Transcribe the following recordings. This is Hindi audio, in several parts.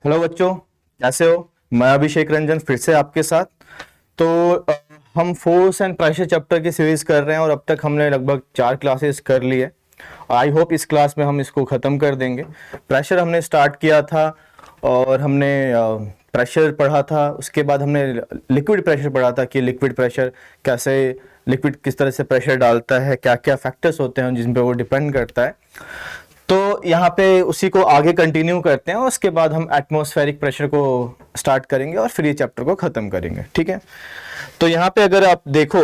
हेलो बच्चों, कैसे हो। मैं अभिषेक रंजन फिर से आपके साथ। तो हम फोर्स एंड प्रेशर चैप्टर की सीरीज कर रहे हैं और अब तक हमने लगभग 4 क्लासेस कर लिए। आई होप इस क्लास में हम इसको ख़त्म कर देंगे। प्रेशर हमने स्टार्ट किया था और हमने प्रेशर पढ़ा था। उसके बाद हमने लिक्विड प्रेशर पढ़ा था कि लिक्विड प्रेशर कैसे, लिक्विड किस तरह से प्रेशर डालता है, क्या क्या फैक्टर्स होते हैं जिन पे वो डिपेंड करता है। तो यहाँ पे उसी को आगे कंटिन्यू करते हैं और उसके बाद हम एटमॉस्फेरिक प्रेशर को स्टार्ट करेंगे और फिर ये चैप्टर को ख़त्म करेंगे। ठीक है, तो यहाँ पे अगर आप देखो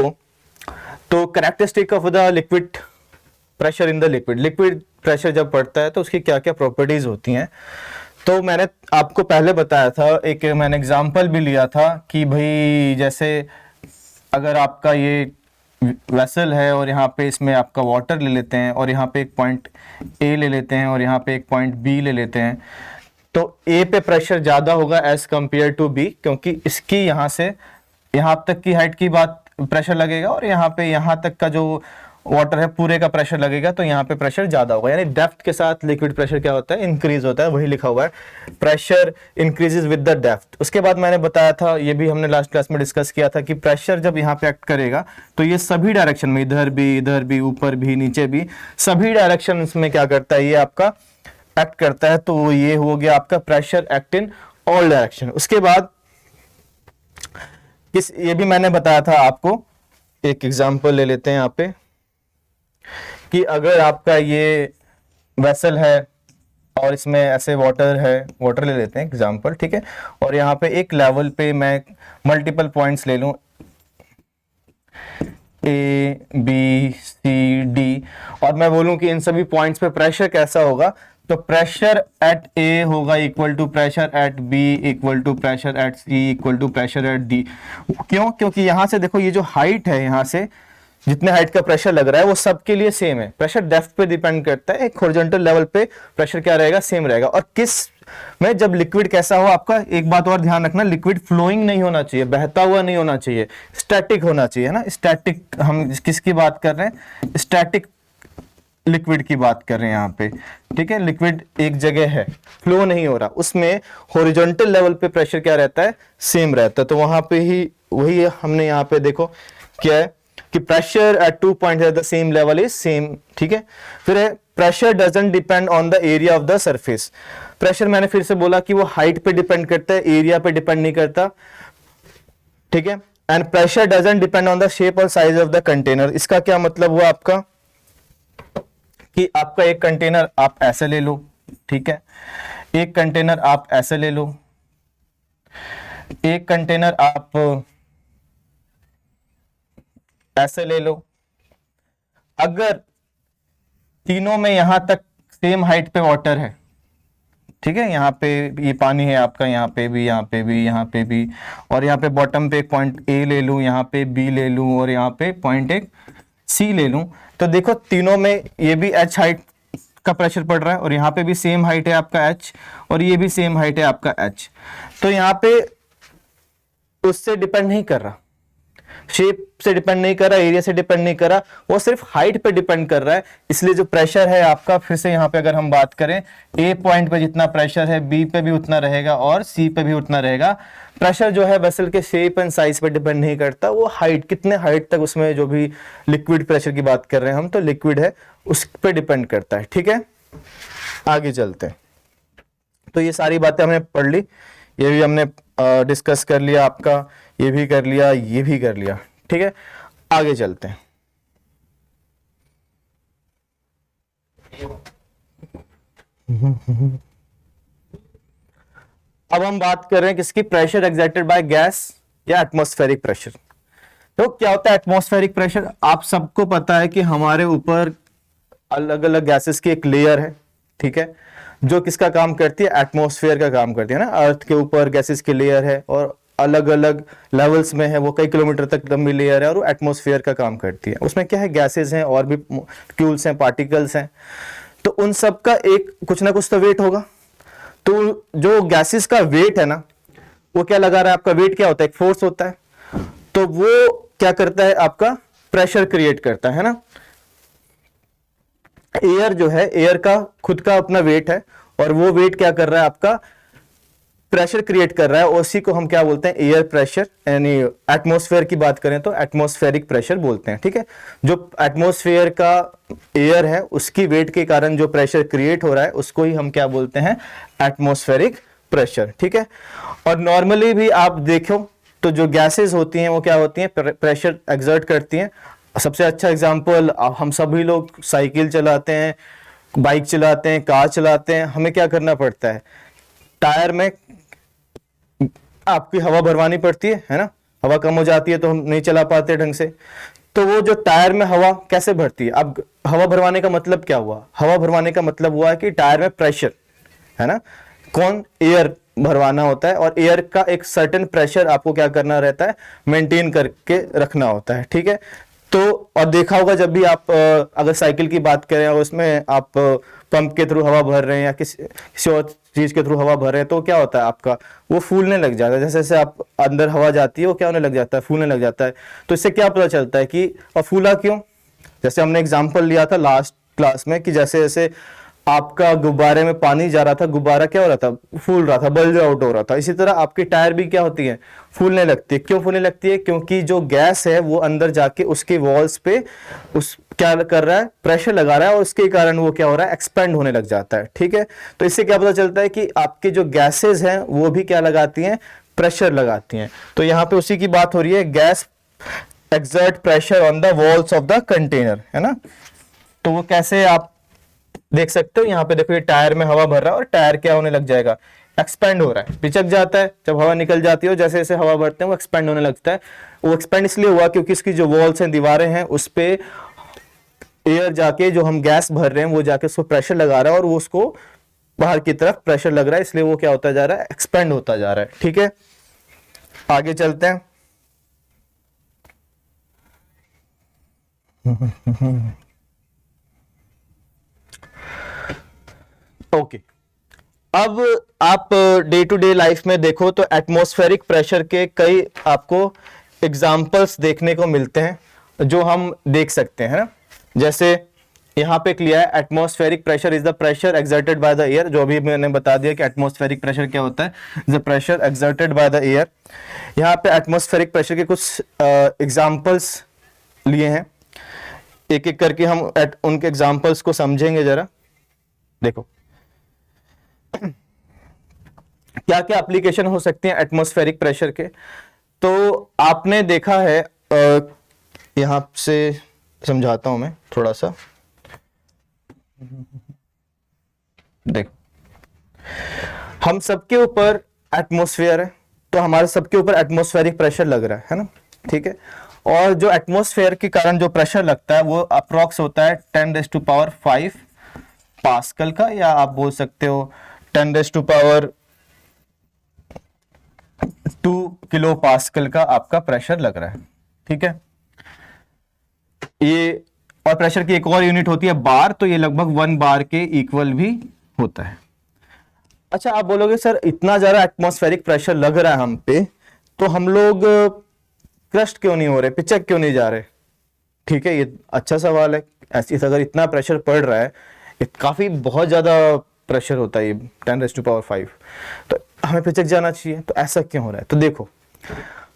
तो characteristic of the liquid pressure in the liquid, liquid pressure जब पड़ता है तो उसकी क्या क्या प्रॉपर्टीज होती हैं। तो मैंने आपको पहले बताया था, एक मैंने एग्जांपल भी लिया था कि भाई जैसे अगर आपका ये वेसल है और यहाँ पे इसमें आपका वाटर ले लेते हैं और यहाँ पे एक पॉइंट ए ले लेते हैं और यहाँ पे एक पॉइंट बी ले लेते हैं, तो ए पे प्रेशर ज़्यादा होगा एज कंपेयर टू बी, क्योंकि इसकी यहाँ से यहाँ तक की हाइट की बात प्रेशर लगेगा और यहाँ पे यहाँ तक का जो वाटर है पूरे का प्रेशर लगेगा, तो यहाँ पे प्रेशर ज़्यादा होगा। यानी डेप्थ के साथ लिक्विड प्रेशर क्या होता है, इंक्रीज होता है। वही लिखा हुआ है, pressure increases with the depth. उसके बाद मैंने बताया था, ये भी हमने लास्ट क्लास में डिस्कस किया था कि प्रेशर जब यहाँ पे एक्ट करेगा तो ये सभी डायरेक्शन में, इधर भी, ऊपर भी, नीचे भी, सभी डायरेक्शन में क्या करता है, ये आपका एक्ट करता है। तो ये हो गया आपका pressure act in all direction. उसके बाद ये भी मैंने बताया था आपको, एक एग्जांपल ले लेते हैं यहाँ पे कि अगर आपका ये वेसल है और इसमें ऐसे वाटर है, वाटर ले लेते हैं एग्जांपल, ठीक है, और यहाँ पे एक लेवल पे मैं मल्टीपल पॉइंट्स ले लूं ए बी सी डी और मैं बोलूं कि इन सभी पॉइंट्स पे प्रेशर कैसा होगा, तो प्रेशर एट ए होगा equal to pressure at B equal to pressure at C equal to pressure at D. क्यों? क्योंकि यहाँ से देखो ये जो हाइट है, यहाँ से जितने हाइट का प्रेशर लग रहा है वो सबके लिए सेम है। प्रेशर डेप्थ पे डिपेंड करता है, एक हॉरिजॉन्टल लेवल पे प्रेशर क्या रहेगा, सेम रहेगा। और किस में, जब लिक्विड कैसा हो आपका, एक बात और ध्यान रखना, लिक्विड फ्लोइंग नहीं होना चाहिए, बहता हुआ नहीं होना चाहिए, स्टैटिक होना चाहिए, है ना। स्टैटिक हम किसकी बात कर रहे हैं, स्टैटिक लिक्विड की बात कर रहे हैं यहाँ पे, ठीक है। लिक्विड एक जगह है, फ्लो नहीं हो रहा, उसमें हॉरिजॉन्टल लेवल पे प्रेशर क्या रहता है, सेम रहता है। तो वहां पे ही वही हमने यहाँ पे देखो क्या है कि pressure at 2 point at the same level is same, ठीक है। फिर है pressure doesn't depend on the area of the surface. Pressure मैंने फिर से बोला कि वो हाइट पे डिपेंड करता है, एरिया पे डिपेंड नहीं करता, ठीक है। And pressure doesn't depend on the shape और साइज ऑफ द कंटेनर। इसका क्या मतलब हुआ आपका कि आपका एक कंटेनर आप ऐसे ले लो, ठीक है, एक कंटेनर आप ऐसे ले लो, एक कंटेनर आप ऐसे ले लो। अगर तीनों में यहां तक सेम हाइट पे वाटर है, ठीक है, यहाँ पे ये पानी है आपका, यहाँ पे भी, यहाँ पे भी, यहाँ पे भी, और यहाँ पे बॉटम पे एक पॉइंट ए ले लूँ, यहाँ पे बी ले लूँ और यहाँ पे पॉइंट एक सी ले लूँ, तो देखो तीनों में ये भी एच हाइट का प्रेशर पड़ रहा है और यहाँ पे भी सेम हाइट है आपका एच और ये भी सेम हाइट है आपका एच। तो यहाँ पे उससे डिपेंड नहीं कर रहा, शेप से डिपेंड नहीं कर रहा, एरिया से डिपेंड नहीं कर रहा, वो सिर्फ हाइट पे डिपेंड कर रहा है। इसलिए जो प्रेशर है आपका, फिर से यहाँ पे अगर हम बात करें, ए पॉइंट पे जितना प्रेशर है बी पे भी उतना रहेगा और सी पे भी उतना रहेगा। प्रेशर जो है वेसल के शेप एंड साइज पे डिपेंड नहीं करता, वो हाइट, कितने हाइट तक उसमें जो भी लिक्विड प्रेशर की बात कर रहे हैं हम, तो लिक्विड है उस पर डिपेंड करता है, ठीक है। आगे चलते हैं। तो ये सारी बातें हमने पढ़ ली, ये भी हमने डिस्कस कर लिया आपका, ये भी कर लिया, ये भी कर लिया, ठीक है। आगे चलते हैं। अब हम बात कर रहे हैं किसकी, प्रेशर एक्सर्टेड बाय गैस या एटमॉस्फेरिक प्रेशर। तो क्या होता है एटमॉस्फेरिक प्रेशर, आप सबको पता है कि हमारे ऊपर अलग अलग गैसेस की एक लेयर है, ठीक है, जो किसका काम करती है, एटमॉस्फेयर का काम करती है ना। अर्थ के ऊपर गैसेस की लेयर है और अलग अलग लेवल्स में है, वो कई किलोमीटर तक लंबी लेयर है और वो एटमॉस्फेयर का काम करती है। उसमें क्या है, गैसेस हैं और भी मॉलिक्यूल्स हैं, पार्टिकल्स हैं, तो उन सब का एक कुछ ना कुछ तो वेट होगा। तो जो गैसेस का वेट है ना, वो क्या लगा रहा है, आपका वेट क्या होता है, एक फोर्स होता है, तो वो क्या करता है, आपका प्रेशर क्रिएट करता है ना। एयर जो है, एयर का खुद का अपना वेट है और वो वेट क्या कर रहा है, आपका प्रेशर क्रिएट कर रहा है, उसी को हम क्या बोलते हैं, एयर प्रेशर, यानी एटमॉस्फेयर की बात करें तो एटमॉस्फेरिक प्रेशर बोलते हैं। ठीक है, जो एटमॉस्फेयर का एयर है उसकी वेट के कारण जो प्रेशर क्रिएट हो रहा है उसको ही हम क्या बोलते हैं, एटमॉस्फेरिक प्रेशर। ठीक है, और नॉर्मली भी आप देखो तो जो गैसेस होती हैं वो क्या होती हैं, प्रेशर एक्सर्ट करती हैं। सबसे अच्छा एग्जांपल, हम सभी लोग साइकिल चलाते हैं, बाइक चलाते हैं, कार चलाते हैं, हमें क्या करना पड़ता है, टायर में आपकी हवा भरवानी पड़ती है ना, हवा कम हो जाती है तो हम नहीं चला पाते ढंग से। तो वो जो टायर में हवा कैसे भरती है, अब हवा भरवाने का मतलब क्या हुआ, हवा भरवाने का मतलब हुआ कि टायर में प्रेशर है ना, कौन, एयर भरवाना होता है, और एयर का एक सर्टेन प्रेशर आपको क्या करना रहता है, मेंटेन करके रखना होता है। ठीक है, तो और देखा होगा जब भी आप अगर साइकिल की बात करें और उसमें आप पंप के थ्रू हवा भर रहे हैं या किसी और चीज के थ्रू हवा भर रहे हैं तो क्या होता है, आपका वो फूलने लग जाता है। जैसे जैसे आप अंदर हवा जाती है वो क्या होने लग जाता है, फूलने लग जाता है। तो इससे क्या पता चलता है कि, और फूला क्यों, जैसे हमने एग्जाम्पल लिया था लास्ट क्लास में कि जैसे जैसे आपका गुब्बारे में पानी जा रहा था, गुब्बारा क्या हो रहा था, फूल रहा था, बल्ज आउट हो रहा था। इसी तरह आपकी टायर भी क्या होती है, फूलने लगती है। क्यों फूलने लगती है, क्योंकि जो गैस है वो अंदर जाके उसके वॉल्स पे उस क्या कर रहा है, प्रेशर लगा रहा है, और उसके कारण वो क्या हो रहा है, एक्सपेंड होने लग जाता है। ठीक है, तो इससे क्या पता चलता है कि आपके जो गैसेज हैं वो भी क्या लगाती हैं, प्रेशर लगाती हैं। तो यहाँ पे उसी की बात हो रही है, gas exert pressure on the walls of the container, है ना। तो वो कैसे आप देख सकते हो, यहाँ पे देखो ये टायर में हवा भर रहा है और टायर क्या होने लग जाएगा, एक्सपेंड हो रहा है, पिचक जाता है। जब हवा निकल जाती है जैसे जैसे हवा भरते हैं वो एक्सपेंड होने लगता है। वो एक्सपेंड इसलिए हुआ क्योंकि इसकी जो वॉल्स हैं, दीवारें हैं, उस पे एयर जाके, जो हम गैस भर रहे हैं वो जाके उसको प्रेशर लगा रहा है और वो उसको बाहर की तरफ प्रेशर लग रहा है, इसलिए वो क्या होता जा रहा है, एक्सपेंड होता जा रहा है। ठीक है, आगे चलते हैं। ओके, अब आप डे टू डे लाइफ में देखो तो एटमॉस्फेरिक प्रेशर के कई आपको एग्जाम्पल्स देखने को मिलते हैं जो हम देख सकते हैं ना। जैसे यहाँ पे लिया है, atmospheric pressure is the pressure exerted by the air. जो अभी मैंने बता दिया कि एटमॉस्फेरिक प्रेशर क्या होता है, the pressure exerted by the air. यहाँ पे एटमॉस्फेरिक प्रेशर के कुछ एग्जाम्पल्स लिए हैं, एक एक करके हम उनके एग्जाम्पल्स को समझेंगे जरा। देखो क्या क्या एप्लीकेशन हो सकते हैं एटमॉस्फेरिक प्रेशर के। तो आपने देखा है, यहां से समझाता हूं मैं थोड़ा सा। देखो, हम सबके ऊपर एटमॉस्फेयर है, तो हमारे सबके ऊपर एटमॉस्फेरिक प्रेशर लग रहा है ना। ठीक है, और जो एटमॉस्फेयर के कारण जो प्रेशर लगता है वो अप्रोक्स होता है 10⁵ पास्कल का, या आप बोल सकते हो 10⁻² किलो पास्कल का आपका प्रेशर लग रहा है। ठीक है, ये, और प्रेशर की एक और यूनिट होती है बार, तो ये लगभग 1 बार के इक्वल भी होता है। अच्छा, आप बोलोगे सर इतना ज्यादा एटमॉस्फेरिक प्रेशर लग रहा है हम पे, तो हम लोग क्रस्ट क्यों नहीं हो रहे, पिचक क्यों नहीं जा रहे। ठीक है, ये अच्छा सवाल है। ऐसी अगर इतना प्रेशर पड़ रहा है, काफी बहुत ज्यादा प्रेशर होता है ये 10⁵, तो हमें पिचक जाना चाहिए, तो ऐसा क्यों हो रहा है। तो देखो,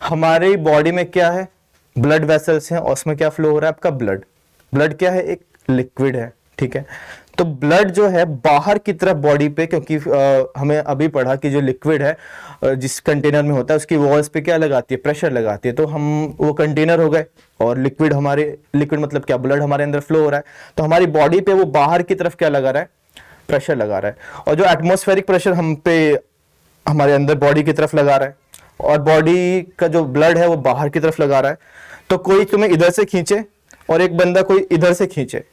हमारी बॉडी में क्या है, ब्लड वेसल्स हैं और उसमें क्या फ्लो हो रहा है, आपका ब्लड। ब्लड क्या है, एक लिक्विड है। ठीक है, तो ब्लड जो है बाहर की तरफ बॉडी पे, क्योंकि हमें अभी पढ़ा कि जो लिक्विड है जिस कंटेनर में होता है उसकी वॉल्स पे क्या लगाती है, प्रेशर लगाती है। तो हम वो कंटेनर हो गए और लिक्विड, हमारे लिक्विड मतलब क्या, ब्लड हमारे अंदर फ्लो हो रहा है, तो हमारी बॉडी पे वो बाहर की तरफ क्या लगा रहा है, प्रेशर लगा रहा है। और जो एटमॉस्फेरिक प्रेशर हम पे हमारे अंदर बॉडी की तरफ लगा रहा है, और बॉडी का जो ब्लड है वो बाहर की तरफ लगा रहा है। तो कोई तुम्हें इधर से खींचे और एक बंदा कोई इधर से खींचे,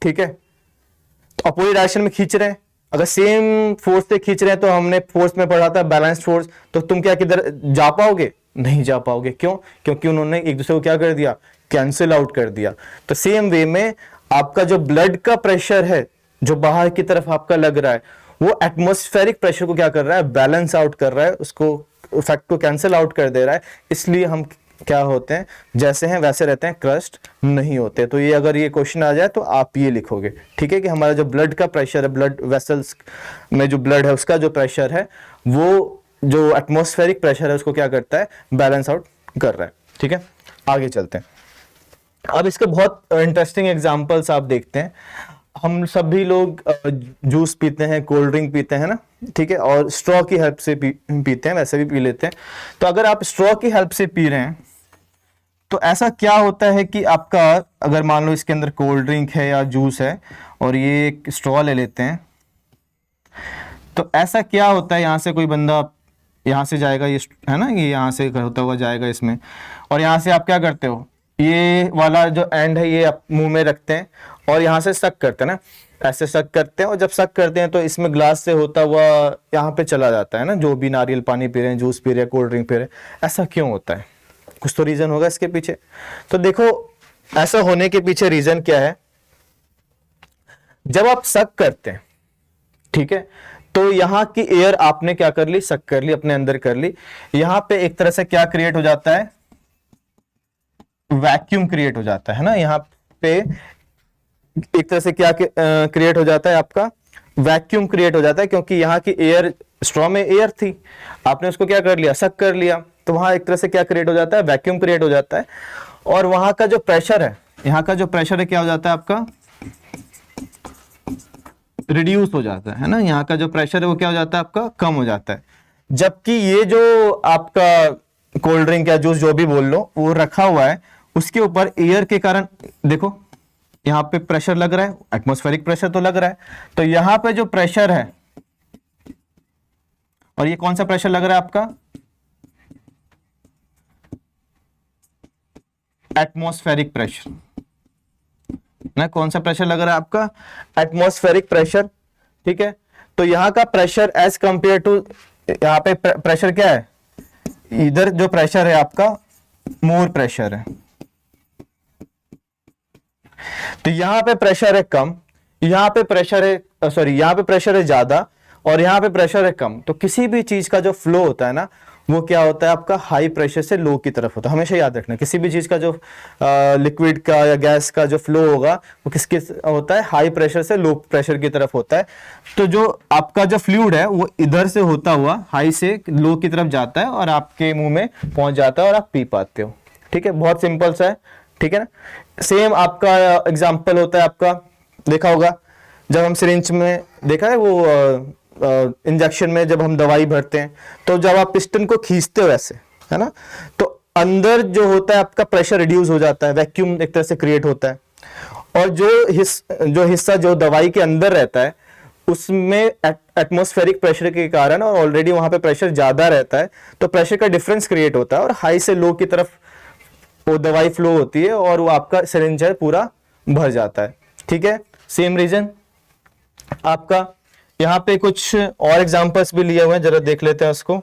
ठीक है, तो अपोजिट डायरेक्शन में खींच रहे हैं। अगर सेम फोर्स से खींच रहे हैं, तो हमने फोर्स में पढ़ा था बैलेंस्ड फोर्स, तो तुम क्या किधर जा पाओगे, नहीं जा पाओगे। क्यों, क्योंकि उन्होंने एक दूसरे को क्या कर दिया, कैंसिल आउट कर दिया। तो सेम वे में आपका जो ब्लड का प्रेशर है जो बाहर की तरफ आपका लग रहा है, वो एटमॉस्फेरिक प्रेशर को क्या कर रहा है, बैलेंस आउट कर रहा है, उसको इफेक्ट को कैंसिल आउट कर दे रहा है। इसलिए हम क्या होते हैं, जैसे हैं वैसे रहते हैं, क्रस्ट नहीं होते। तो ये अगर ये क्वेश्चन आ जाए तो आप ये लिखोगे, ठीक है, कि हमारा जो ब्लड का प्रेशर है, ब्लड वेसल्स में जो ब्लड है उसका जो प्रेशर है वो जो एटमॉस्फेरिक प्रेशर है उसको क्या करता है, बैलेंस आउट कर रहा है। ठीक है, आगे चलते हैं। अब इसके बहुत इंटरेस्टिंग एग्जांपल्स आप देखते हैं। हम सभी लोग जूस पीते हैं, कोल्ड ड्रिंक पीते हैं ना, ठीक है, और स्ट्रॉ की हेल्प से पीते हैं, वैसे भी पी लेते हैं। तो अगर आप स्ट्रॉ की हेल्प से पी रहे हैं तो ऐसा क्या होता है कि आपका, अगर मान लो इसके अंदर कोल्ड ड्रिंक है या जूस है और ये एक स्ट्रॉ ले लेते हैं, तो ऐसा क्या होता है, यहाँ से कोई बंदा यहाँ से जाएगा, ये है ना, ये यहाँ से होता हुआ जाएगा इसमें, और यहाँ से आप क्या करते हो, ये वाला जो एंड है ये आप मुंह में रखते हैं और यहाँ से सक करते हैं ना, ऐसे सक करते हैं, और जब सक करते हैं तो इसमें ग्लास से होता हुआ यहाँ पे चला जाता है ना, जो भी नारियल पानी पी रहे हैं, जूस पी रहे हैं, कोल्ड ड्रिंक पी रहे हैं। ऐसा क्यों होता है, कुछ तो रीजन होगा इसके पीछे। तो देखो, ऐसा होने के पीछे रीजन क्या है, जब आप सक करते हैं, ठीक है, तो यहाँ की एयर आपने क्या कर ली, सक कर ली, अपने अंदर कर ली। यहाँ पे एक तरह से क्या क्रिएट हो जाता है, वैक्यूम क्रिएट हो जाता है ना, यहाँ पे एक तरह से क्या क्रिएट हो जाता है, आपका वैक्यूम क्रिएट हो जाता है, क्योंकि यहाँ की एयर, स्ट्रॉ में एयर थी, आपने उसको क्या कर लिया, सक कर लिया, तो वहां एक तरह से क्या क्रिएट हो जाता है, वैक्यूम क्रिएट हो जाता है। और वहां का जो प्रेशर है, यहाँ का जो प्रेशर है क्या हो जाता है आपका, रिड्यूस हो जाता है ना, यहाँ का जो प्रेशर है वो क्या हो जाता है आपका, कम हो जाता है। जबकि ये जो आपका कोल्ड ड्रिंक या जूस जो भी बोल लो, वो रखा हुआ है, उसके ऊपर एयर के कारण देखो यहाँ पे प्रेशर लग रहा है, एटमॉस्फेरिक प्रेशर तो लग रहा है। तो यहाँ पे जो प्रेशर है, और ये कौन सा प्रेशर लग रहा है आपका, एटमॉस्फेरिक प्रेशर ना, कौन सा प्रेशर लग रहा है आपका, एटमॉस्फेरिक प्रेशर। ठीक है, तो यहाँ का प्रेशर एज कंपेयर टू, यहाँ पे प्रेशर क्या है, इधर जो प्रेशर है आपका मोर प्रेशर है, तो यहाँ पे प्रेशर है कम, यहाँ पे प्रेशर है, सॉरी, यहाँ पे प्रेशर है ज्यादा और यहाँ पे प्रेशर है कम। तो किसी भी चीज का जो फ्लो होता है ना, वो क्या होता है आपका, हाई प्रेशर से लो की तरफ होता है। हमेशा याद रखना, किसी भी चीज का जो लिक्विड का या गैस का जो फ्लो होगा वो किसके होता है, हाई प्रेशर से लो प्रेशर की तरफ होता है। तो जो आपका जो फ्लूइड है वो इधर से होता हुआ हाई से लो की तरफ जाता है और आपके मुंह में पहुंच जाता है और आप पी पाते हो। ठीक है, बहुत सिंपल सा है। ठीक है ना, सेम आपका एग्जाम्पल होता है, आपका देखा होगा जब हम सिरिंज में, देखा है वो इंजेक्शन में जब हम दवाई भरते हैं, तो जब आप पिस्टन को खींचते हो ऐसे, है ना, तो अंदर जो होता है आपका प्रेशर रिड्यूस हो जाता है, वैक्यूम एक तरह से क्रिएट होता है, और जो हिस्सा जो दवाई के अंदर रहता है उसमें एटमॉस्फेरिक प्रेशर के कारण, और ऑलरेडी वहां पे प्रेशर ज्यादा रहता है, तो प्रेशर का डिफरेंस क्रिएट होता है और हाई से लो की तरफ वो दवाई फ्लो होती है और वो आपका सिरिंज है पूरा भर जाता है। ठीक है, सेम रीजन आपका। यहाँ पे कुछ और एग्जांपल्स भी लिए हुए हैं, जरा देख लेते हैं उसको।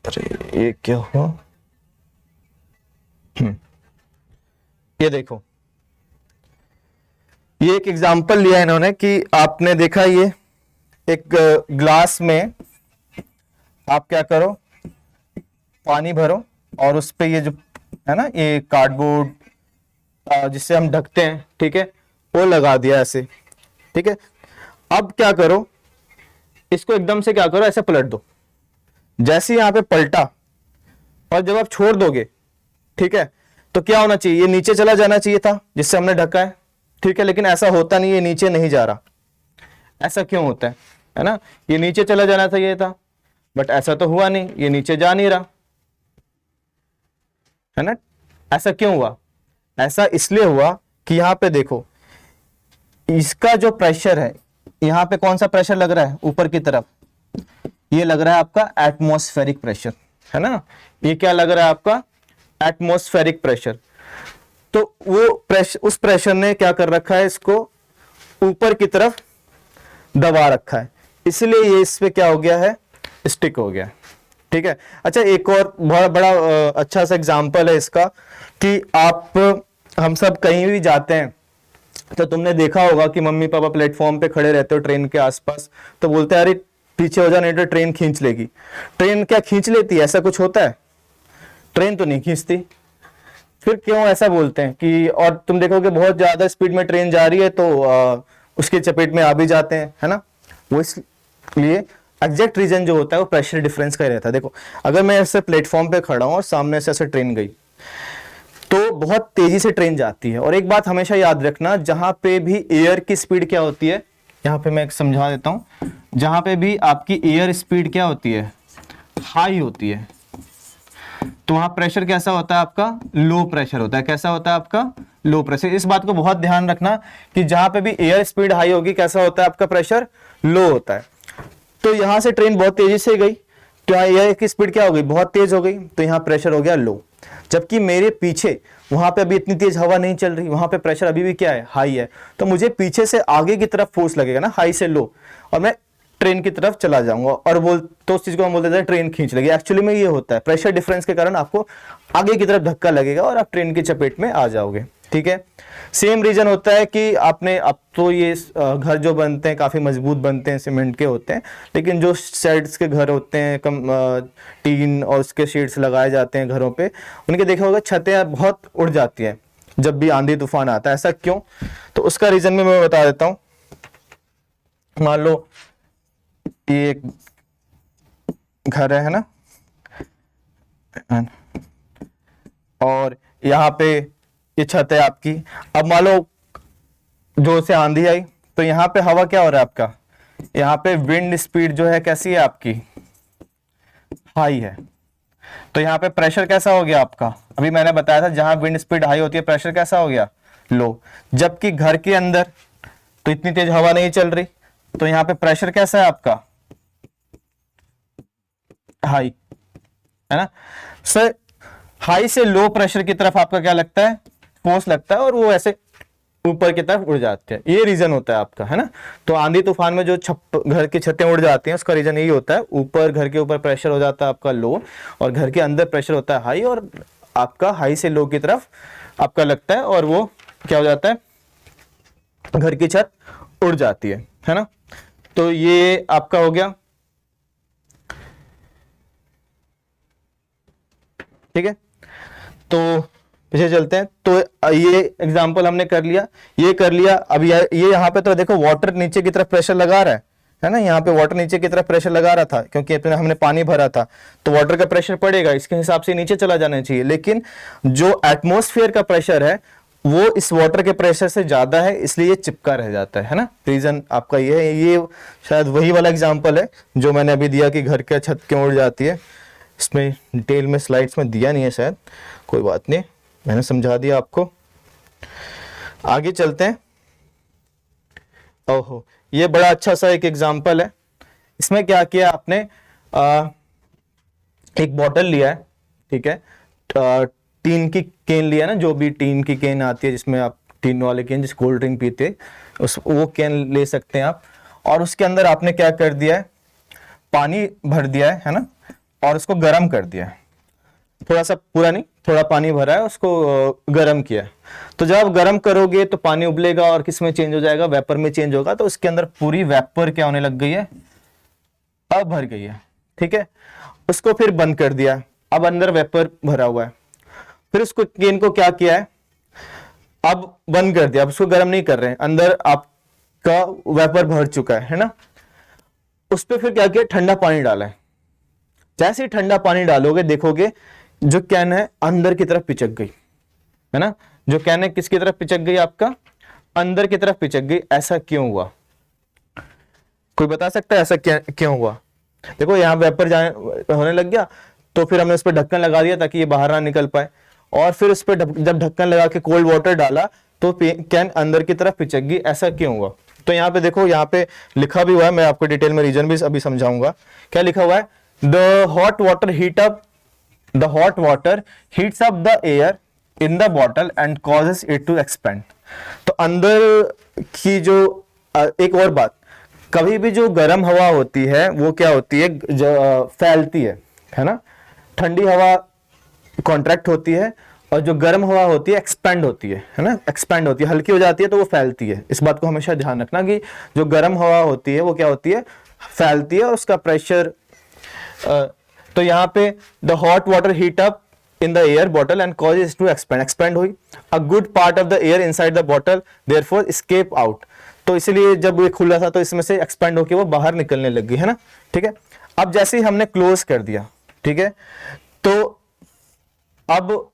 अरे ये क्या हुआ, ये देखो, ये एक एग्जांपल लिया इन्होंने कि आपने देखा, ये एक ग्लास में आप क्या करो, पानी भरो और उस पे ये जो है ना, ये कार्डबोर्ड जिससे हम ढकते हैं, ठीक है, वो लगा दिया ऐसे। ठीक है, अब क्या करो, इसको एकदम से क्या करो, ऐसे पलट दो। जैसे यहाँ पे पलटा और जब आप छोड़ दोगे, ठीक है, तो क्या होना चाहिए, ये नीचे चला जाना चाहिए था जिससे हमने ढका है। ठीक है, लेकिन ऐसा होता नहीं, ये नीचे नहीं जा रहा। ऐसा क्यों होता है ना, ये नीचे चला जाना था, ये था, बट ऐसा तो हुआ नहीं, ये नीचे जा नहीं रहा, है ना। ऐसा क्यों हुआ, ऐसा इसलिए हुआ कि यहाँ पे देखो, इसका जो प्रेशर है, यहाँ पे कौन सा प्रेशर लग रहा है ऊपर की तरफ, ये लग रहा है आपका एटमॉस्फेरिक प्रेशर, है ना। ये क्या लग रहा है आपका, एटमॉस्फेरिक प्रेशर। तो वो प्रेशर, उस प्रेशर ने क्या कर रखा है, इसको ऊपर की तरफ दबा रखा है, इसलिए ये इस पे क्या हो गया है, स्टिक हो गया। ठीक है, अच्छा, एक और बहुत बड़ा अच्छा सा एग्जांपल है इसका कि आप, हम सब कहीं भी जाते हैं तो तुमने देखा होगा कि मम्मी पापा प्लेटफॉर्म पे खड़े रहते हो ट्रेन के आसपास, तो बोलते हैं अरे पीछे हो जा नहीं तो ट्रेन खींच लेगी। ट्रेन क्या खींच लेती है, ऐसा कुछ होता है, ट्रेन तो नहीं खींचती। फिर क्यों ऐसा बोलते हैं कि, और तुम देखोगे बहुत ज्यादा स्पीड में ट्रेन जा रही है तो उसके चपेट में आ भी जाते हैं, है ना। वो इसलिए एग्जैक्ट रीजन जो होता है वो प्रेशर डिफरेंस का ही रहता है। देखो अगर मैं ऐसे प्लेटफॉर्म पे खड़ा हूँ और सामने से ऐसे ट्रेन गई तो बहुत तेजी से ट्रेन जाती है, और एक बात हमेशा याद रखना, जहां पे भी एयर की स्पीड क्या होती है, यहां पे मैं समझा देता हूं, जहां पे भी आपकी एयर स्पीड क्या होती है, हाई होती है, तो वहां प्रेशर कैसा होता है आपका, लो प्रेशर होता है। कैसा होता है आपका, लो प्रेशर। इस बात को बहुत ध्यान रखना कि जहां पे भी एयर स्पीड हाई होगी कैसा होता है आपका प्रेशर, लो होता है। तो यहां से ट्रेन बहुत तेजी से गई तो एयर की स्पीड क्या हो गई, बहुत तेज हो गई, तो यहाँ प्रेशर हो गया लो। जबकि मेरे पीछे वहां पे अभी इतनी तेज हवा नहीं चल रही, वहां पे प्रेशर अभी भी क्या है, हाई है, तो मुझे पीछे से आगे की तरफ फोर्स लगेगा ना, हाई से लो, और मैं ट्रेन की तरफ चला जाऊंगा, और तो उस चीज को हम बोलते हैं ट्रेन खींच लगी। एक्चुअली में ये होता है प्रेशर डिफरेंस के कारण आपको आगे की तरफ धक्का लगेगा और आप ट्रेन की चपेट में आ जाओगे। ठीक है, सेम रीजन होता है कि आपने, अब तो ये घर जो बनते हैं काफी मजबूत बनते हैं, सीमेंट के होते हैं, लेकिन जो शेड्स के घर होते हैं कम टीन और उसके शीट्स लगाए जाते हैं घरों पे, उनके देखा होगा छतें बहुत उड़ जाती हैं जब भी आंधी तूफान आता है। ऐसा क्यों, तो उसका रीजन भी मैं बता देता हूं। मान लो ये एक घर है ना, और यहाँ पे ये छत है आपकी। अब मान लो जोर से आंधी आई तो यहाँ पे हवा क्या हो रहा है आपका, यहाँ पे विंड स्पीड जो है कैसी है आपकी, हाई है, तो यहाँ पे प्रेशर कैसा हो गया आपका, अभी मैंने बताया था जहां विंड स्पीड हाई होती है प्रेशर कैसा हो गया, लो। जबकि घर के अंदर तो इतनी तेज हवा नहीं चल रही, तो यहाँ पे प्रेशर कैसा है आपका, हाई, है ना सर। हाई से लो प्रेशर की तरफ आपका क्या लगता है, फोर्स लगता है, और वो ऐसे ऊपर की तरफ उड़ जाते हैं। ये रीजन होता है आपका, है ना। तो आंधी तूफान में जो घर की छतें उड़ जाती हैं उसका रीजन यही होता है, ऊपर घर के ऊपर प्रेशर हो जाता है आपका लो, और घर के अंदर प्रेशर होता है हाई, और आपका हाई से लो की तरफ आपका लगता है, और वो क्या हो जाता है, घर की छत उड़ जाती है ना। तो ये आपका हो गया, ठीक है। तो पीछे चलते हैं। तो ये एग्जांपल हमने कर लिया, ये कर लिया। अब ये यहाँ पे तो देखो वाटर नीचे की तरफ प्रेशर लगा रहा है ना, यहाँ पे वाटर नीचे की तरफ प्रेशर लगा रहा था क्योंकि हमने पानी भरा था, तो वाटर का प्रेशर पड़ेगा, इसके हिसाब से नीचे चला जाना चाहिए। लेकिन जो एटमॉस्फेयर का प्रेशर है वो इस वाटर के प्रेशर से ज्यादा है, इसलिए ये चिपका रह जाता है ना। रीजन आपका ये है। ये शायद वही वाला एग्जाम्पल है जो मैंने अभी दिया कि घर की छत क्यों उड़ जाती है। इसमें डिटेल में स्लाइड्स में दिया नहीं है शायद, कोई बात नहीं, मैंने समझा दिया आपको। आगे चलते हैं। ओहो, ये बड़ा अच्छा सा एक एग्जांपल है। इसमें क्या किया आपने, एक बॉटल लिया है, ठीक है, टीन की केन लिया ना, जो भी टीन की केन आती है जिसमें आप टीन वाले केन जिस कोल्ड ड्रिंक पीते वो केन ले सकते हैं आप। और उसके अंदर आपने क्या कर दिया है, पानी भर दिया है ना, और उसको गर्म कर दिया है। थोड़ा सा, पूरा नहीं, थोड़ा पानी भरा है, उसको गर्म किया। तो जब आप गर्म करोगे तो पानी उबलेगा और किस में चेंज हो जाएगा, वेपर में चेंज होगा। तो उसके अंदर पूरी वेपर क्या होने लग गई है, अब भर गई है, ठीक है। उसको फिर बंद कर दिया, अब अंदर वेपर भरा हुआ है। फिर उसको केन को क्या किया है, अब बंद कर दिया, अब उसको गर्म नहीं कर रहे हैं, अंदर आपका वेपर भर चुका है ना। उस पर फिर क्या किया, ठंडा पानी डाला है। जैसे ही ठंडा पानी डालोगे देखोगे जो कैन है अंदर की तरफ पिचक गई, है ना। जो कैन है किसकी तरफ पिचक गई, आपका अंदर की तरफ पिचक गई। ऐसा क्यों हुआ, कोई बता सकता है ऐसा क्यों हुआ? देखो यहाँ वेपर जाने होने लग गया, तो फिर हमने उस पर ढक्कन लगा दिया ताकि ये बाहर ना निकल पाए, और फिर उस पर जब ढक्कन लगा के कोल्ड वाटर डाला तो कैन अंदर की तरफ पिचक गई। ऐसा क्यों हुआ? तो यहाँ पे देखो, यहाँ पे लिखा भी हुआ है, मैं आपको डिटेल में रीजन भी अभी समझाऊंगा। क्या लिखा हुआ है, the hot water heats up the air in the bottle and causes it to expand. तो अंदर की जो एक और बात, कभी भी जो गर्म हवा होती है वो क्या होती है, फैलती है ना। ठंडी हवा कॉन्ट्रैक्ट होती है और जो गर्म हवा होती है एक्सपेंड होती है ना, एक्सपेंड होती है, हल्की हो जाती है तो वो फैलती है। इस बात को हमेशा ध्यान रखना कि जो गर्म हवा होती है वो क्या होती है, फैलती है, और उसका प्रेशर। तो यहाँ पे the hot water heat up in the air bottle and causes to expand हुई। A good part of the air inside the bottle therefore escape out। तो इसलिए जब ये खुला था तो इसमें से एक्सपेंड होकर वो बाहर निकलने लग गई, है ना। ठीक है, अब जैसे ही हमने क्लोज कर दिया, ठीक है, तो अब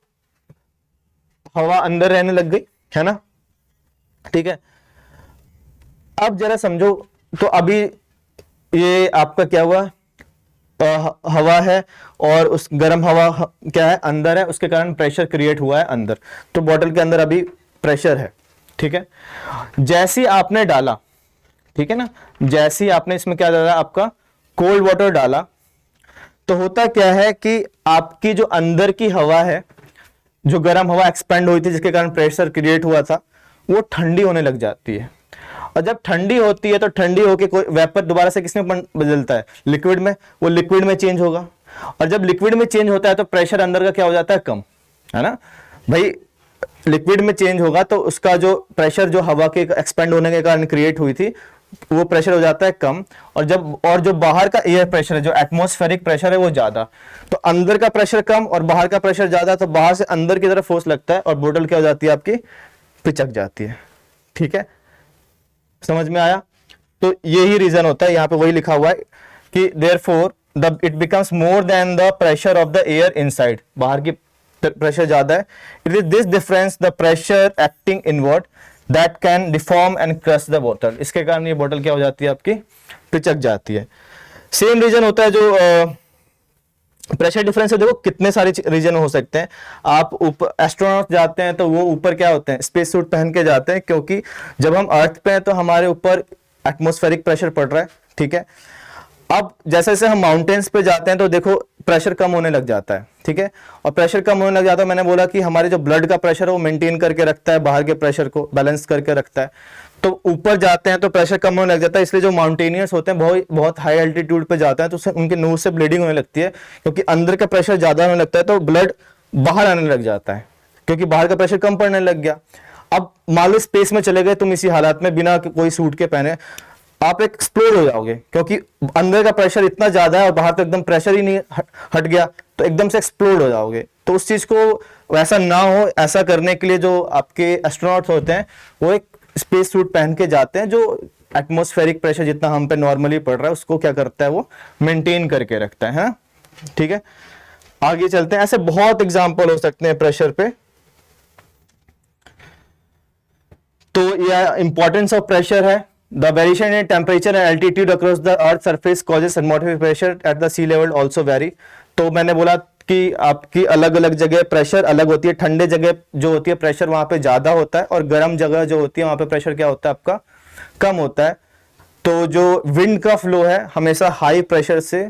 हवा अंदर रहने लग गई, है ना। ठीक है, अब जरा समझो, तो अभी ये आपका क्या हुआ, हवा है और उस गर्म हवा क्या है, अंदर है, उसके कारण प्रेशर क्रिएट हुआ है अंदर, तो बॉटल के अंदर अभी प्रेशर है। ठीक है, जैसे आपने डाला, ठीक है ना, जैसे आपने इसमें क्या डाला, आपका कोल्ड वाटर डाला, तो होता क्या है कि आपकी जो अंदर की हवा है, जो गर्म हवा एक्सपेंड हुई थी जिसके कारण प्रेशर क्रिएट हुआ था, वो ठंडी होने लग जाती है। और जब ठंडी होती है तो ठंडी होके कोई वेपर दोबारा से किसमें बदलता है, लिक्विड में, वो लिक्विड में चेंज होगा। और जब लिक्विड में चेंज होता है तो प्रेशर अंदर का क्या हो जाता है, कम, है ना भाई। लिक्विड में चेंज होगा तो उसका जो प्रेशर जो हवा के एक्सपेंड होने के कारण क्रिएट हुई थी, वो प्रेशर हो जाता है कम। और जो बाहर का एयर प्रेशर है, जो एटमॉस्फेरिक प्रेशर है, वो ज्यादा। तो अंदर का प्रेशर कम और बाहर का प्रेशर ज्यादा, तो बाहर से अंदर की तरफ फोर्स लगता है और बोतल क्या हो जाती है, आपकी पिचक जाती है। ठीक है, समझ में आया। तो यही रीजन होता है, यहाँ पे वही लिखा हुआ है कि therefore it becomes more than the pressure of the air inside, बाहर की प्रेशर ज्यादा है। It is this difference the pressure acting inward that can deform and crush the bottle, इसके कारण ये बॉटल क्या हो जाती है, आपकी पिचक जाती है। सेम रीजन होता है जो प्रेशर डिफरेंस है। देखो कितने सारे रीजन हो सकते हैं। आप ऊपर एस्ट्रोनॉट जाते हैं तो वो ऊपर क्या होते हैं, स्पेस सूट पहन के जाते हैं, क्योंकि जब हम अर्थ पे हैं तो हमारे ऊपर एटमॉस्फेरिक प्रेशर पड़ रहा है। ठीक है, अब जैसे जैसे हम माउंटेन्स पे जाते हैं तो देखो प्रेशर कम होने लग जाता है। ठीक है, और प्रेशर कम होने लग जाता है, मैंने बोला कि हमारे जो ब्लड का प्रेशर है वो मेंटेन करके रखता है, बाहर के प्रेशर को बैलेंस करके रखता है। तो ऊपर जाते हैं तो प्रेशर कम होने लग जाता है, इसलिए जो माउंटेनियर्स होते हैं बहुत बहुत हाई एल्टीट्यूड पे जाते हैं तो उनके नोज से ब्लीडिंग होने लगती है, क्योंकि अंदर का प्रेशर ज्यादा होने लगता है तो ब्लड बाहर आने लग जाता है, क्योंकि बाहर का प्रेशर कम पड़ने लग गया। अब मान लो स्पेस में चले गए तुम इसी हालात में बिना कोई सूट के पहने, आप एक्सप्लोड हो जाओगे, क्योंकि अंदर का प्रेशर इतना ज्यादा है और बाहर तो एकदम प्रेशर ही नहीं हट गया, तो एकदम से एक्सप्लोड हो जाओगे। तो उस चीज को वैसा ना हो, ऐसा करने के लिए जो आपके एस्ट्रोनॉट्स होते हैं वो एक स्पेस सूट पहन के जाते हैं, जो एटमॉस्फेरिक प्रेशर जितना हम पे नॉर्मली पड़ रहा है उसको क्या करता है, वो मेंटेन करके रखता है। ठीक है, आगे चलते हैं। ऐसे बहुत एग्जांपल हो सकते हैं प्रेशर पे। तो यह इंपॉर्टेंस ऑफ प्रेशर है। The variation in temperature and altitude across the earth surface causes atmospheric pressure at the sea level also vary. तो मैंने बोला कि आपकी अलग अलग जगह प्रेशर अलग होती है। ठंडे जगह जो होती है प्रेशर वहां पे ज्यादा होता है, और गर्म जगह जो होती है वहां पे प्रेशर क्या होता है, आपका कम होता है। तो जो विंड का फ्लो है हमेशा हाई प्रेशर से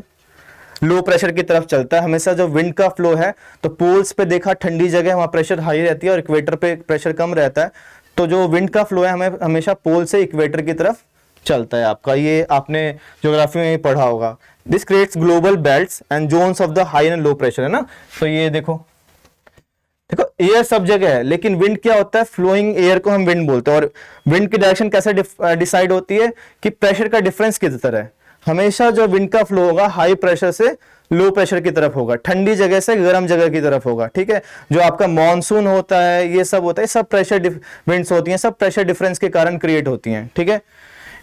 लो प्रेशर की तरफ चलता है। हमेशा जो विंड का फ्लो है, तो पोल्स पे देखा ठंडी जगह वहां प्रेशर हाई रहती है और इक्वेटर पे प्रेशर कम रहता है। तो जो विंड का फ्लो है हमें हमेशा पोल से इक्वेटर की तरफ चलता है। आपका ये आपने ज्योग्राफी में पढ़ा होगा। This creates global belts and zones of the high and low pressure, है ना। तो ये देखो एयर सब जगह है, लेकिन विंड क्या होता है, फ्लोइंग एयर को हम विंड बोलते हैं। और विंड की डायरेक्शन कैसे डिसाइड होती है कि प्रेशर का डिफरेंस किस तरह है। हमेशा जो विंड का फ्लो होगा हाई प्रेशर से लो प्रेशर की तरफ होगा, ठंडी जगह से गर्म जगह की तरफ होगा। ठीक है, जो आपका मानसून होता है ये सब होता है, सब प्रेशर विंड्स होती हैं, सब प्रेशर डिफरेंस के कारण क्रिएट होती हैं। ठीक है,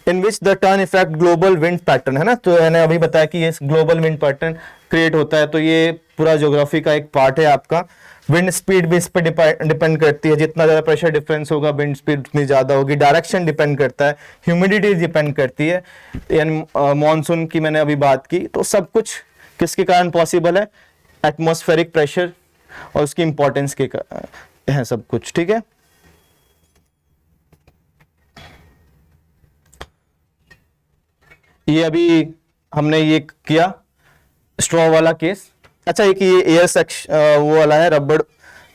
in which the turn effect global wind pattern, है ना। तो मैंने अभी बताया कि ये ग्लोबल विंड पैटर्न क्रिएट होता है। तो ये पूरा ज्योग्राफी का एक पार्ट है आपका। विंड स्पीड भी इस पर डिपेंड करती है, जितना ज्यादा प्रेशर डिफरेंस होगा विंड स्पीड उतनी ज्यादा होगी। डायरेक्शन डिपेंड करता है, ह्यूमिडिटी डिपेंड करती है, यानी मानसून की मैंने अभी बात की। तो सब कुछ किसके कारण पॉसिबल है, एटमॉस्फेरिक प्रेशर और उसकी इंपॉर्टेंस के है सब कुछ। ठीक है, ये अभी हमने ये किया स्ट्रॉ वाला केस। अच्छा, एक ये एयर सेक्शन वो वाला है रबड़,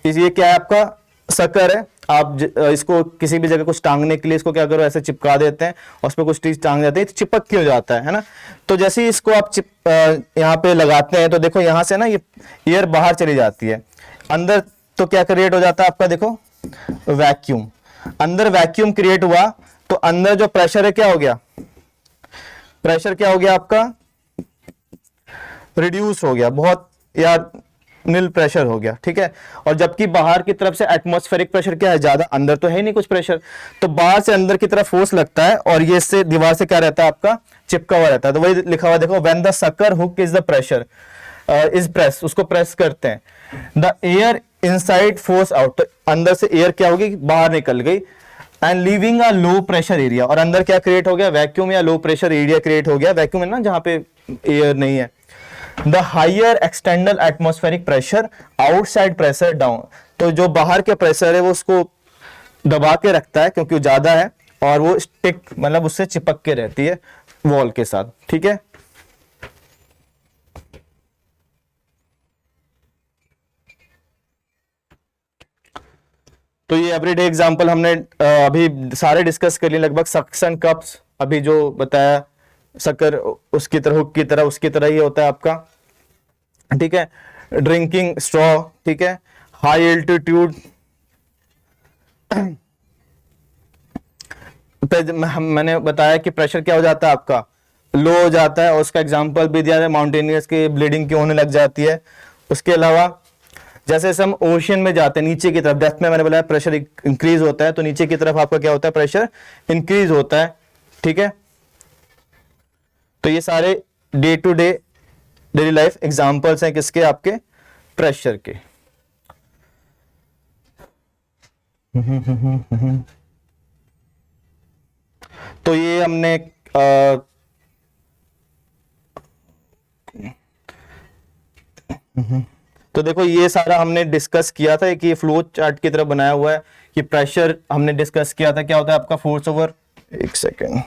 ये क्या है, आपका सकर है। आप इसको किसी भी जगह कुछ टांगने के लिए इसको क्या करो, ऐसे चिपका देते हैं और उस पर कुछ चीज टांग देते हैं, तो चिपक क्यों जाता है ना। तो जैसे ही इसको आप यहाँ पे लगाते हैं तो देखो यहाँ से ना ये एयर बाहर चली जाती है अंदर, तो क्या क्रिएट हो जाता है आपका, देखो वैक्यूम। अंदर वैक्यूम क्रिएट हुआ तो अंदर जो प्रेशर है क्या हो गया, प्रेशर क्या हो गया आपका, रिड्यूस हो गया। बहुत यार नील प्रेशर हो गया, ठीक है। और जबकि बाहर की तरफ से एटमॉस्फेरिक प्रेशर क्या है, ज्यादा, अंदर तो है ही नहीं कुछ प्रेशर, तो बाहर से अंदर की तरफ फोर्स लगता है और ये इससे दीवार से क्या रहता है आपका, चिपका हुआ रहता है। तो वही लिखा हुआ देखो, when the sucker hook is the pressure is press, उसको प्रेस करते हैं, the air inside force out, तो अंदर से एयर क्या होगी, बाहर निकल गई, and leaving a low pressure area, और अंदर क्या क्रिएट हो गया, वैक्यूम या लो प्रेशर एरिया क्रिएट हो गया। वैक्यूम है ना जहां पे एयर नहीं है। The higher external atmospheric pressure, outside pressure down, तो जो बाहर के प्रेशर है वो उसको दबा के रखता है क्योंकि वो ज्यादा है, और वो स्टिक मतलब उससे चिपक के रहती है वॉल के साथ, ठीक है। तो ये एवरीडे एग्जांपल हमने अभी सारे डिस्कस कर लिए लगभग। सक्शन कप्स अभी जो बताया, शक्कर उसकी तरह, हुक की तरह, उसकी तरह ही होता है आपका, ठीक है। ड्रिंकिंग स्ट्रॉ, ठीक है। हाई एल्टीट्यूड मैंने बताया कि प्रेशर क्या हो जाता है आपका, लो हो जाता है, और उसका एग्जांपल भी दिया है, माउंटेनियर्स की ब्लीडिंग क्यों होने लग जाती है। उसके अलावा जैसे हम ओशियन में जाते हैं नीचे की तरफ, डेप्थ में मैंने बोला प्रेशर इंक्रीज होता है, तो नीचे की तरफ आपका क्या होता है, प्रेशर इंक्रीज होता है, ठीक है। तो ये सारे day to day daily life examples हैं किसके, आपके प्रेशर के। तो ये हमने तो देखो ये सारा हमने डिस्कस किया था कि ये फ्लो चार्ट की तरह बनाया हुआ है कि प्रेशर हमने डिस्कस किया था क्या होता है आपका, फोर्स ओवर, एक सेकेंड,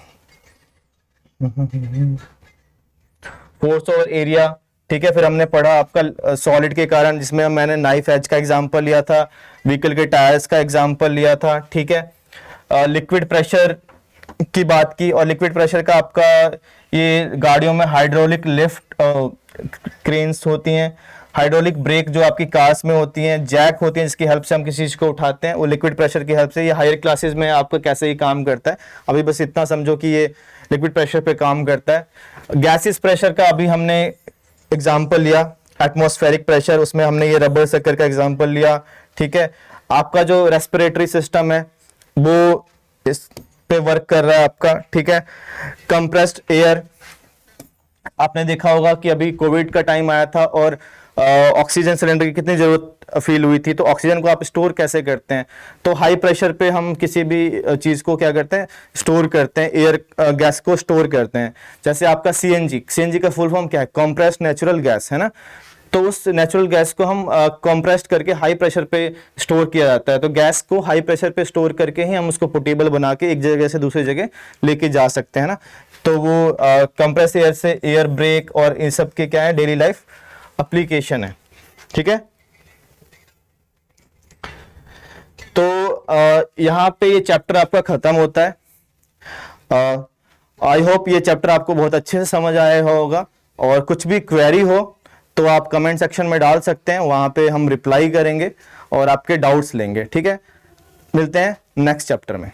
फोर्स ओवर एरिया, ठीक है। फिर हमने पढ़ा आपका सॉलिड के कारण, जिसमें मैंने नाइफ एज का एग्जांपल लिया था, व्हीकल के टायर्स का एग्जांपल लिया था, ठीक है। लिक्विड प्रेशर की बात की, और लिक्विड प्रेशर का आपका ये गाड़ियों में हाइड्रोलिक लिफ्ट क्रेन्स होती हैं, हाइड्रोलिक ब्रेक जो आपकी कार्स में होती हैं, जैक होती हैं जिसकी हेल्प से हम किसी चीज को उठाते हैं, वो लिक्विड प्रेशर की हेल्प से। ये हायर क्लासेस में आपको कैसे ये काम करता है, अभी बस इतना समझो कि ये लिक्विड प्रेशर पे काम करता है। गैसेस प्रेशर का अभी हमने एग्जाम्पल लिया, एटमॉस्फेरिक प्रेशर, उसमें हमने ये रबर शक्कर का एग्जाम्पल लिया, ठीक है। आपका जो रेस्पिरेटरी सिस्टम है वो इस पे वर्क कर रहा है आपका, ठीक है। कंप्रेस्ड एयर, आपने देखा होगा कि अभी कोविड का टाइम आया था और ऑक्सीजन सिलेंडर की कितनी जरूरत फील हुई थी, तो ऑक्सीजन को आप स्टोर कैसे करते हैं, तो हाई प्रेशर पे हम किसी भी चीज को क्या करते हैं, स्टोर करते हैं, एयर गैस को स्टोर करते हैं। जैसे आपका सीएनजी का फुल फॉर्म क्या है, कंप्रेस्ड नेचुरल गैस, है ना। तो उस नेचुरल गैस को हम कंप्रेस्ड करके हाई प्रेशर पे स्टोर किया जाता है। तो गैस को हाई प्रेशर पे स्टोर करके ही हम उसको पोर्टेबल बना के एक जगह से दूसरी जगह लेके जा सकते हैं ना। तो वो कंप्रेस एयर से एयर ब्रेक और इन सब के क्या है, डेली लाइफ एप्लीकेशन है, ठीक है। तो यहाँ पे ये चैप्टर आपका खत्म होता है। आई होप ये चैप्टर आपको बहुत अच्छे से समझ आया होगा, और कुछ भी क्वेरी हो तो आप कमेंट सेक्शन में डाल सकते हैं, वहां पे हम रिप्लाई करेंगे और आपके डाउट्स लेंगे, ठीक है। मिलते हैं नेक्स्ट चैप्टर में।